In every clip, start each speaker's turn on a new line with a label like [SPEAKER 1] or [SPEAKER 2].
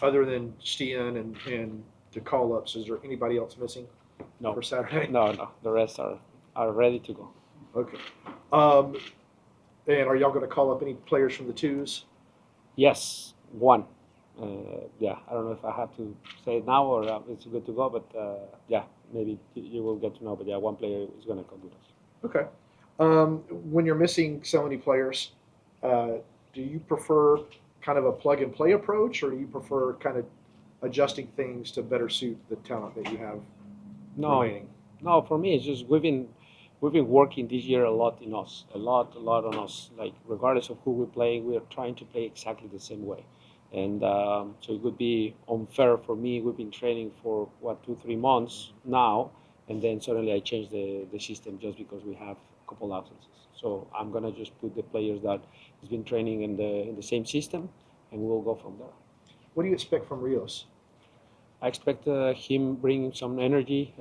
[SPEAKER 1] Other than Stian and the call ups, is there anybody else missing
[SPEAKER 2] No,
[SPEAKER 1] for Saturday?
[SPEAKER 2] no. The rest are ready to go.
[SPEAKER 1] Okay. Um, and are y'all going to call up any players from the twos?
[SPEAKER 2] Yes, one. Yeah, I don't know if I have to say it now or it's good to go, but yeah, maybe you will get to know. But yeah, one player is going to come with us.
[SPEAKER 1] Okay. When you're missing so many players, uh, do you prefer kind of a plug and play approach, or do you prefer kind of adjusting things to better suit the talent that you have
[SPEAKER 2] No,
[SPEAKER 1] remaining?
[SPEAKER 2] no. For me, it's just we've been working this year a lot in us, a lot on us. Like regardless of who we play, we are trying to play exactly the same way, and so it would be unfair for me. We've been training for what 2 3 months now, and then suddenly I change the system just because we have a couple absences. So I'm gonna just put the players that has been training in the same system, and we'll go from there.
[SPEAKER 1] What do you expect from Rios?
[SPEAKER 2] I expect him bringing some energy,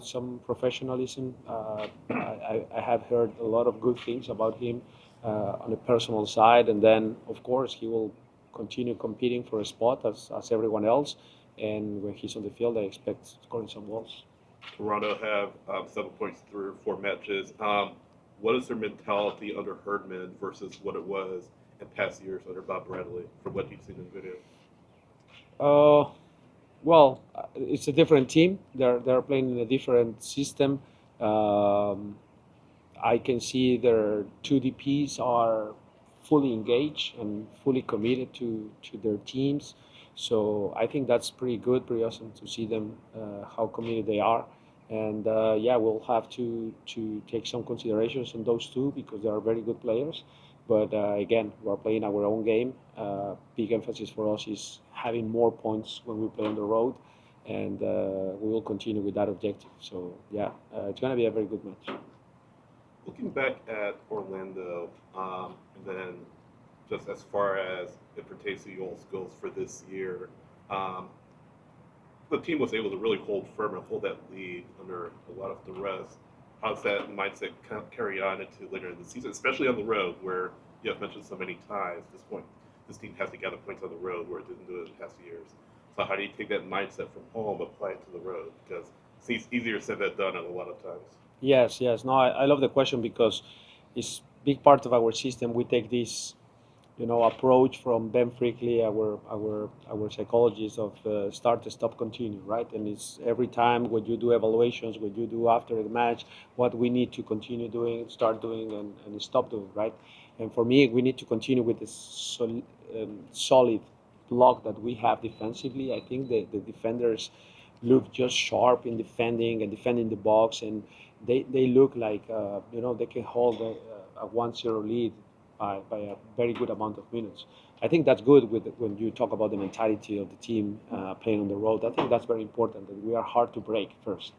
[SPEAKER 2] some professionalism. I have heard a lot of good things about him on a personal side, and then of course he will continue competing for a spot as everyone else. And when he's on the field, I expect scoring some goals.
[SPEAKER 3] Toronto have 7 points through 4 matches. What is their mentality under Herdman versus what it was in past years under Bob Bradley, from what you've seen in the video?
[SPEAKER 2] Uh, well, it's a different team. They're playing in a different system. Um, I can see their two DPs are fully engaged and fully committed to their teams. So I think that's pretty good, pretty awesome to see them how committed they are. And yeah, we'll have to take some considerations on those two because they are very good players. But again, we're playing our own game. Big emphasis for us is having more points when we play on the road, and we will continue with that objective. So yeah, it's going to be a very good match.
[SPEAKER 3] Looking back at Orlando, and then just as far as it pertains to your skills for this year, um, the team was able to really hold firm and hold that lead under a lot of duress. How's that mindset carry on into later in the season, especially on the road, where you have mentioned so many times this point, this team has to gather points on the road where it didn't do it in the past years. So how do you take that mindset from home, apply it to the road? Because it seems easier said than done a lot of times.
[SPEAKER 2] Yes, yes. No, I love the question because it's big part of our system. We take this, approach from Ben Frickley, our psychologist of start, stop, continue, right? And it's every time when you do evaluations, when you do after the match, what we need to continue doing, start doing, and stop doing, right? And for me, we need to continue with this solid block that we have defensively. I think the defenders look just sharp in defending and defending the box, and they look like they can hold a 1-0 lead by a very good amount of minutes. I think that's good when you talk about the mentality of the team playing on the road. I think that's very important that we are hard to break first,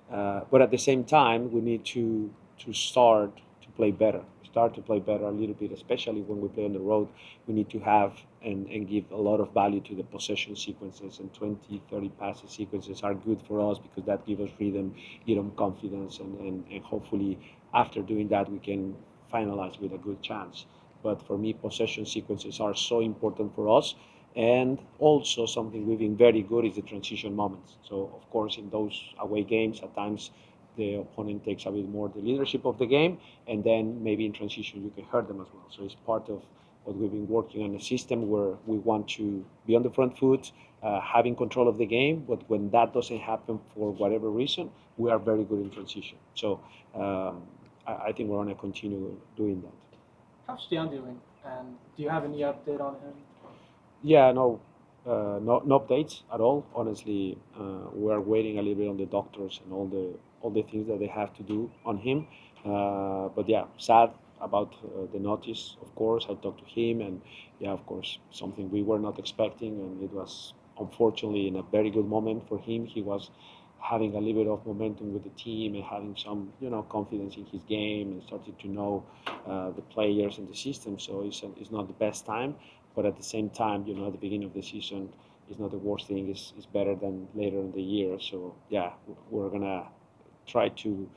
[SPEAKER 2] but at the same time we need to start to play better a little bit, especially when we play on the road. We need to have and give a lot of value to the possession sequences, and 20, 30 passes sequences are good for us because that gives us rhythm, give them confidence, and hopefully after doing that we can finalize with a good chance. But for me, possession sequences are so important for us. And also something we've been very good is the transition moments. So of course, in those away games, at times the opponent takes a bit more the leadership of the game, and then maybe in transition you can hurt them as well. So it's part of what we've been working on a system where we want to be on the front foot, having control of the game. But when that doesn't happen for whatever reason, we are very good in transition. So I think we're going to continue doing that.
[SPEAKER 4] How's Stian doing? And do you have any update on him?
[SPEAKER 2] Yeah, no, no updates at all. Honestly, we're waiting a little bit on the doctors and all the things that they have to do on him. But yeah, sad about the notice. Of course, I talked to him, and yeah, of course, something we were not expecting, and it was unfortunately in a very good moment for him. He was having a little bit of momentum with the team and having some, confidence in his game and starting to know the players and the system. So it's not the best time, but at the same time, at the beginning of the season, it's not the worst thing. It's better than later in the year. So yeah, we're gonna try to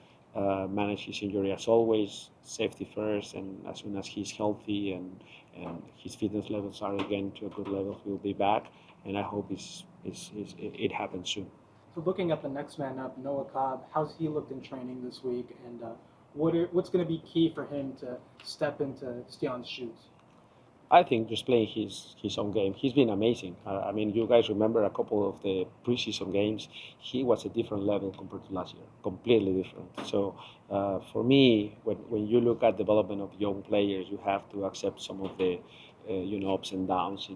[SPEAKER 2] manage his injury as always, safety first, and as soon as he's healthy and his fitness levels are again to a good level, he'll be back. and I hope it happens soon.
[SPEAKER 4] So looking at the next man up, Noah Cobb, how's he looked in training this week, and what's going to be key for him to step into Stian's shoes?
[SPEAKER 2] I think just playing his own game. He's been amazing. I mean, you guys remember a couple of the preseason games. He was a different level compared to last year, completely different. So for me, when you look at development of young players, you have to accept some of the ups and downs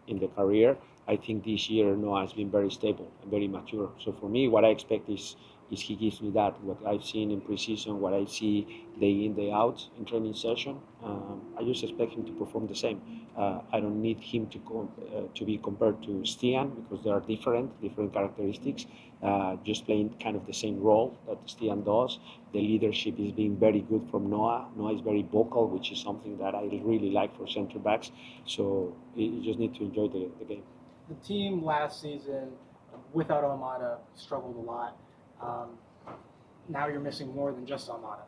[SPEAKER 2] in the career. I think this year Noah has been very stable and very mature. So for me, what I expect is he gives me that, what I've seen in preseason, what I see day in, day out in training session. I just expect him to perform the same. I don't need him to be compared to Stian because they are different characteristics. Just playing kind of the same role that Stian does. The leadership is being very good from Noah. Noah is very vocal, which is something that I really like for center backs. So you just need to enjoy the game.
[SPEAKER 4] The team last season, without Almada, struggled a lot. Now you're missing more than just Almada.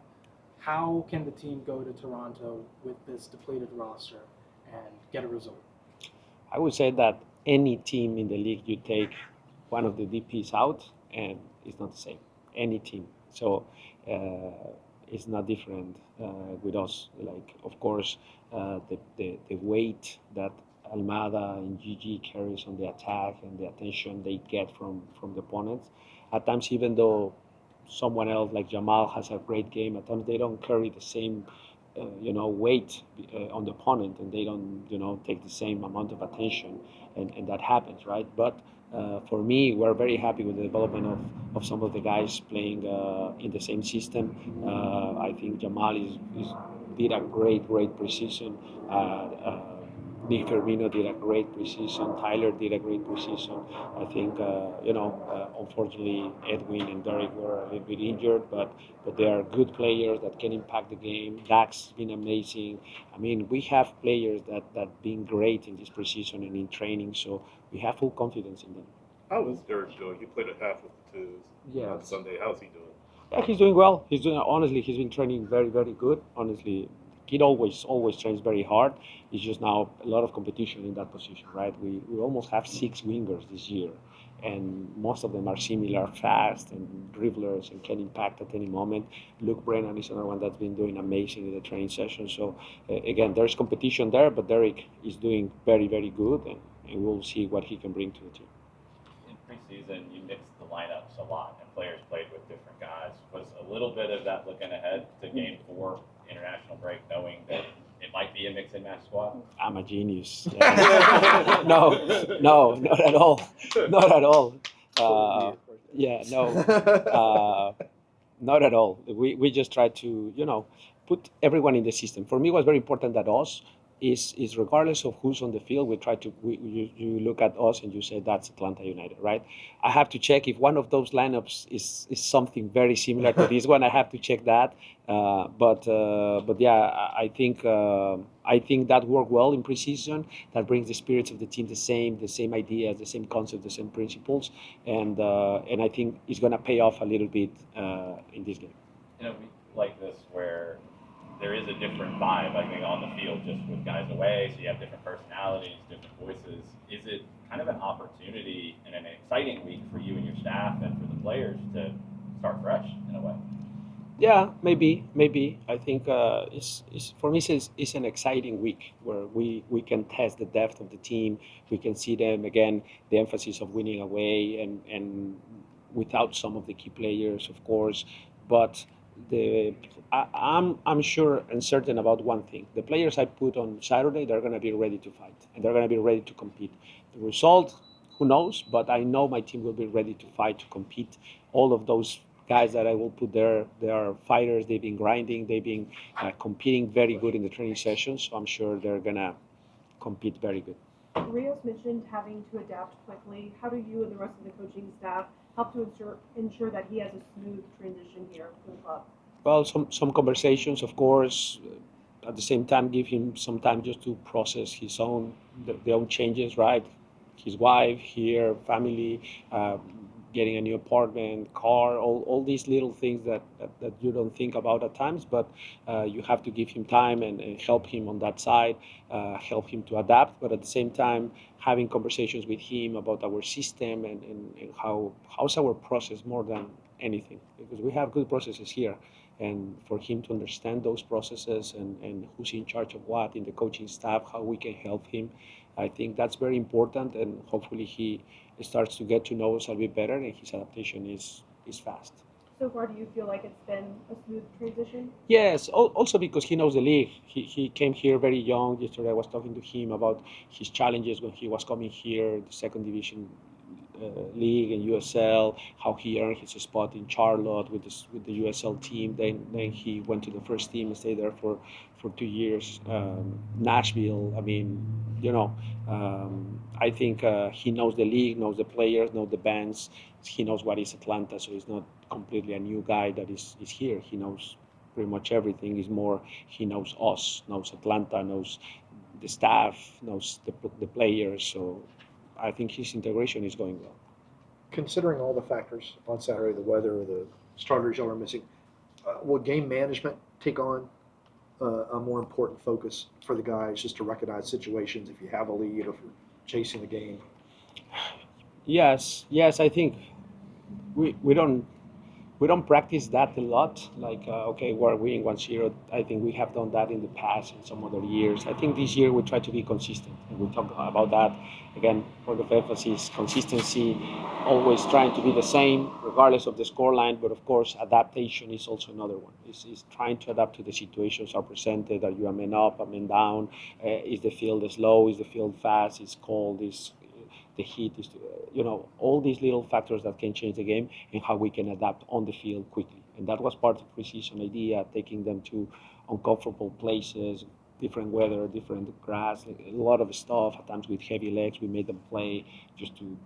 [SPEAKER 4] How can the team go to Toronto with this depleted roster and get a result?
[SPEAKER 2] I would say that any team in the league, you take one of the DPs out, and it's not the same. Any team. So it's not different with us. Like, of course, the weight that Almada and Gigi carries on the attack and the attention they get from the opponents. At times, even though someone else like Jamal has a great game, at times they don't carry the same weight on the opponent, and they don't take the same amount of attention, and that happens, right? But for me, we're very happy with the development of some of the guys playing in the same system. I think Jamal did a great preseason. Nick Firmino did a great preseason. Tyler did a great preseason. I think, unfortunately, Edwin and Derek were a little bit injured, but they are good players that can impact the game. Dax has been amazing. I mean, we have players that been great in this preseason and in training, so we have full confidence in them.
[SPEAKER 3] How is Derek doing? He played a half with the twos on Sunday. How's he doing?
[SPEAKER 2] Yeah, he's doing well. Honestly, he's been training very good. Honestly, kid always trains very hard. It's just now a lot of competition in that position, right? We almost have 6 wingers this year, and most of them are similar, fast and dribblers and can impact at any moment. Luke Brennan is another one that's been doing amazing in the training session. So again, there's competition there, but Derek is doing very good, and we'll see what he can bring to the team.
[SPEAKER 5] In preseason, you mixed the lineups a lot, and players played with different guys. Was a little bit of that looking ahead to Game 4 international break, knowing that it might be a mix and match squad?
[SPEAKER 2] I'm a genius. No, not at all. Not at all. Not at all. We just try to put everyone in the system. For me, it was very important that us is regardless of who's on the field, you look at us and you say that's Atlanta United, right? I have to check if one of those lineups is something very similar to this one. I have to check that, but yeah, I think that worked well in preseason. That brings the spirits of the team the same ideas, the same concepts, the same principles, and I think it's gonna pay off a little bit in this game.
[SPEAKER 5] In a week like this, where there is a different vibe, I think, on the field, just with guys away, so you have different personalities, different voices. Is it kind of an opportunity and an exciting week for you and your staff and for the players to start fresh in a way?
[SPEAKER 2] Yeah, maybe. I think for me, it's an exciting week where we can test the depth of the team. We can see them again, the emphasis of winning away and without some of the key players, of course, but I'm sure and certain about one thing. The players I put on Saturday, they're going to be ready to fight, and they're going to be ready to compete. The result, who knows, but I know my team will be ready to fight, to compete. All of those guys that I will put there, they are fighters. They've been grinding. They've been competing very good in the training sessions, so I'm sure they're going to compete very good.
[SPEAKER 6] Rios mentioned having to adapt quickly. How do you and the rest of the coaching staff help to ensure that he has a smooth transition here to the club?
[SPEAKER 2] Well, some conversations, of course. At the same time, give him some time just to process his own changes, right? His wife here, family, getting a new apartment, car, all these little things that you don't think about at times, but you have to give him time and help him on that side, help him to adapt, but at the same time, having conversations with him about our system and how's our process more than anything, because we have good processes here. And for him to understand those processes and who's in charge of what in the coaching staff, how we can help him, I think that's very important. And hopefully he starts to get to know us a little bit better, and his adaptation is fast.
[SPEAKER 6] So far, do you feel like it's been a smooth transition?
[SPEAKER 2] Yes, also because he knows the league. He came here very young. Yesterday I was talking to him about his challenges when he was coming here, the second division league and USL, how he earned his spot in Charlotte with the USL team. Then he went to the first team and stayed there for 2 years. Nashville. I mean, I think he knows the league, knows the players, knows the bands. He knows what is Atlanta, so he's not completely a new guy that is here. He knows pretty much everything. Is more he knows us, knows Atlanta, knows the staff, knows the players. So I think his integration is going well.
[SPEAKER 1] Considering all the factors on Saturday, the weather, the starters y'all are missing, will game management take on a more important focus for the guys, just to recognize situations if you have a lead or if you're chasing the game?
[SPEAKER 2] Yes, I think we don't practice that a lot. Like, okay, we're winning 1-0. I think we have done that in the past in some other years. I think this year we try to be consistent, and we talk about that. Again, point of emphasis, consistency, always trying to be the same, regardless of the scoreline. But of course, adaptation is also another one. Is trying to adapt to the situations are presented. Are you a man up, a man down? Is the field slow? Is the field fast? Is cold? Is the heat? Is all these little factors that can change the game and how we can adapt on the field quickly. And that was part of the preseason idea, taking them to uncomfortable places, different weather, different grass, like a lot of stuff. At times with heavy legs, we made them play just to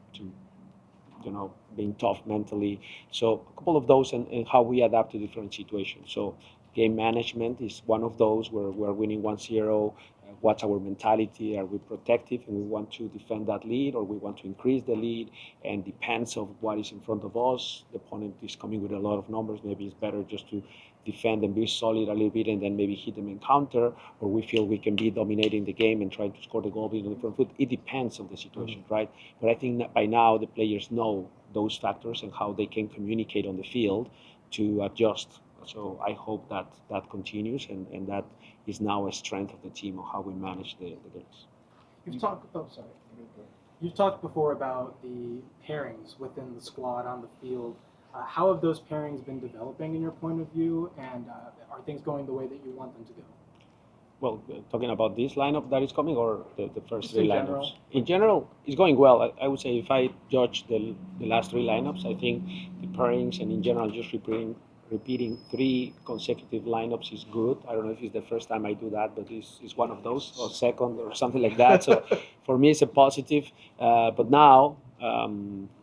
[SPEAKER 2] being tough mentally. So a couple of those and how we adapt to different situations. So game management is one of those where we're winning 1-0. What's our mentality? Are we protective and we want to defend that lead, or we want to increase the lead? And depends of what is in front of us. The opponent is coming with a lot of numbers. Maybe it's better just to defend and be solid a little bit and then maybe hit them in counter, or we feel we can be dominating the game and trying to score the goal in the front foot. It depends on the situation, right? But I think that by now the players know those factors and how they can communicate on the field to adjust. So I hope that continues, and that is now a strength of the team of how we manage the games.
[SPEAKER 4] You've talked before about the pairings within the squad on the field. How have those pairings been developing in your point of view, and are things going the way that you want them to go?
[SPEAKER 2] Well, talking about this lineup that is coming, or the first
[SPEAKER 4] Just
[SPEAKER 2] three
[SPEAKER 4] in
[SPEAKER 2] lineups?
[SPEAKER 4] general.
[SPEAKER 2] In general, it's going well. I would say if I judge the last three lineups, I think the pairings and in general just repeating 3 consecutive lineups is good. I don't know if it's the first time I do that, but it's one of those, or second, or something like that. So for me, it's a positive. But now,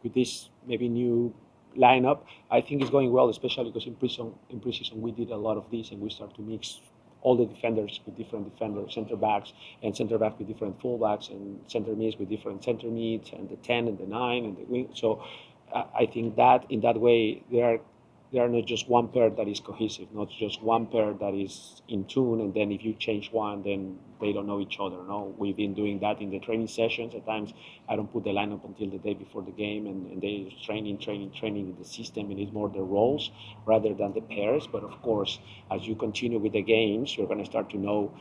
[SPEAKER 2] with this maybe new lineup, I think it's going well, especially because in preseason we did a lot of this, and we start to mix all the defenders with different defenders, center backs, and center back with different fullbacks, and center mids with different center mids, and the 10 and the 9 and the wing. So I think that in that way they are not just one pair that is cohesive, not just one pair that is in tune, and then if you change one, then they don't know each other. No, we've been doing that in the training sessions. At times, I don't put the lineup until the day before the game, and they training in the system, and it's more the roles rather than the pairs. But of course, as you continue with the games, you're going to start to know,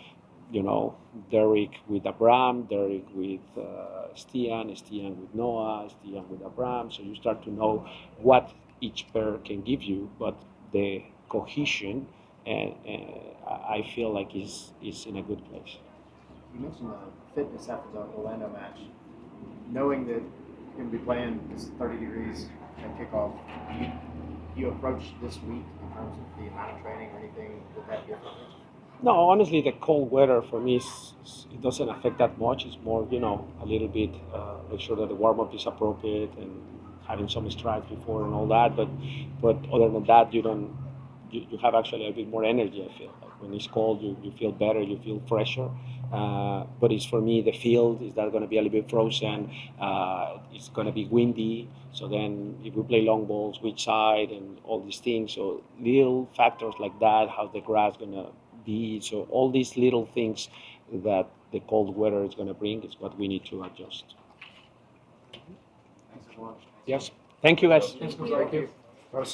[SPEAKER 2] Derek with Abram, Derek with Stian with Noah, Stian with Abram. So you start to know what each pair can give you, but the cohesion, and I feel like is in a good place.
[SPEAKER 7] You mentioned fitness after the Orlando match. Knowing that you're going to be playing this 30 degrees at kickoff, do you approach this week in terms of the amount of training or anything with that differently?
[SPEAKER 2] No, honestly, the cold weather for me it doesn't affect that much. It's more, a little bit make sure that the warm up is appropriate and having some strides before and all that. But other than that, you have actually a bit more energy. I feel like when it's cold, you feel better, you feel fresher. But it's for me the field is that going to be a little bit frozen. It's going to be windy. So then if we play long balls, which side and all these things. So little factors like that, how the grass going to be. So all these little things that the cold weather is going to bring is what we need to adjust.
[SPEAKER 7] Thanks, everyone.
[SPEAKER 2] Yes. Thank you, guys.
[SPEAKER 4] Thanks,
[SPEAKER 6] Thank
[SPEAKER 4] Coach.
[SPEAKER 6] you.
[SPEAKER 1] Not a single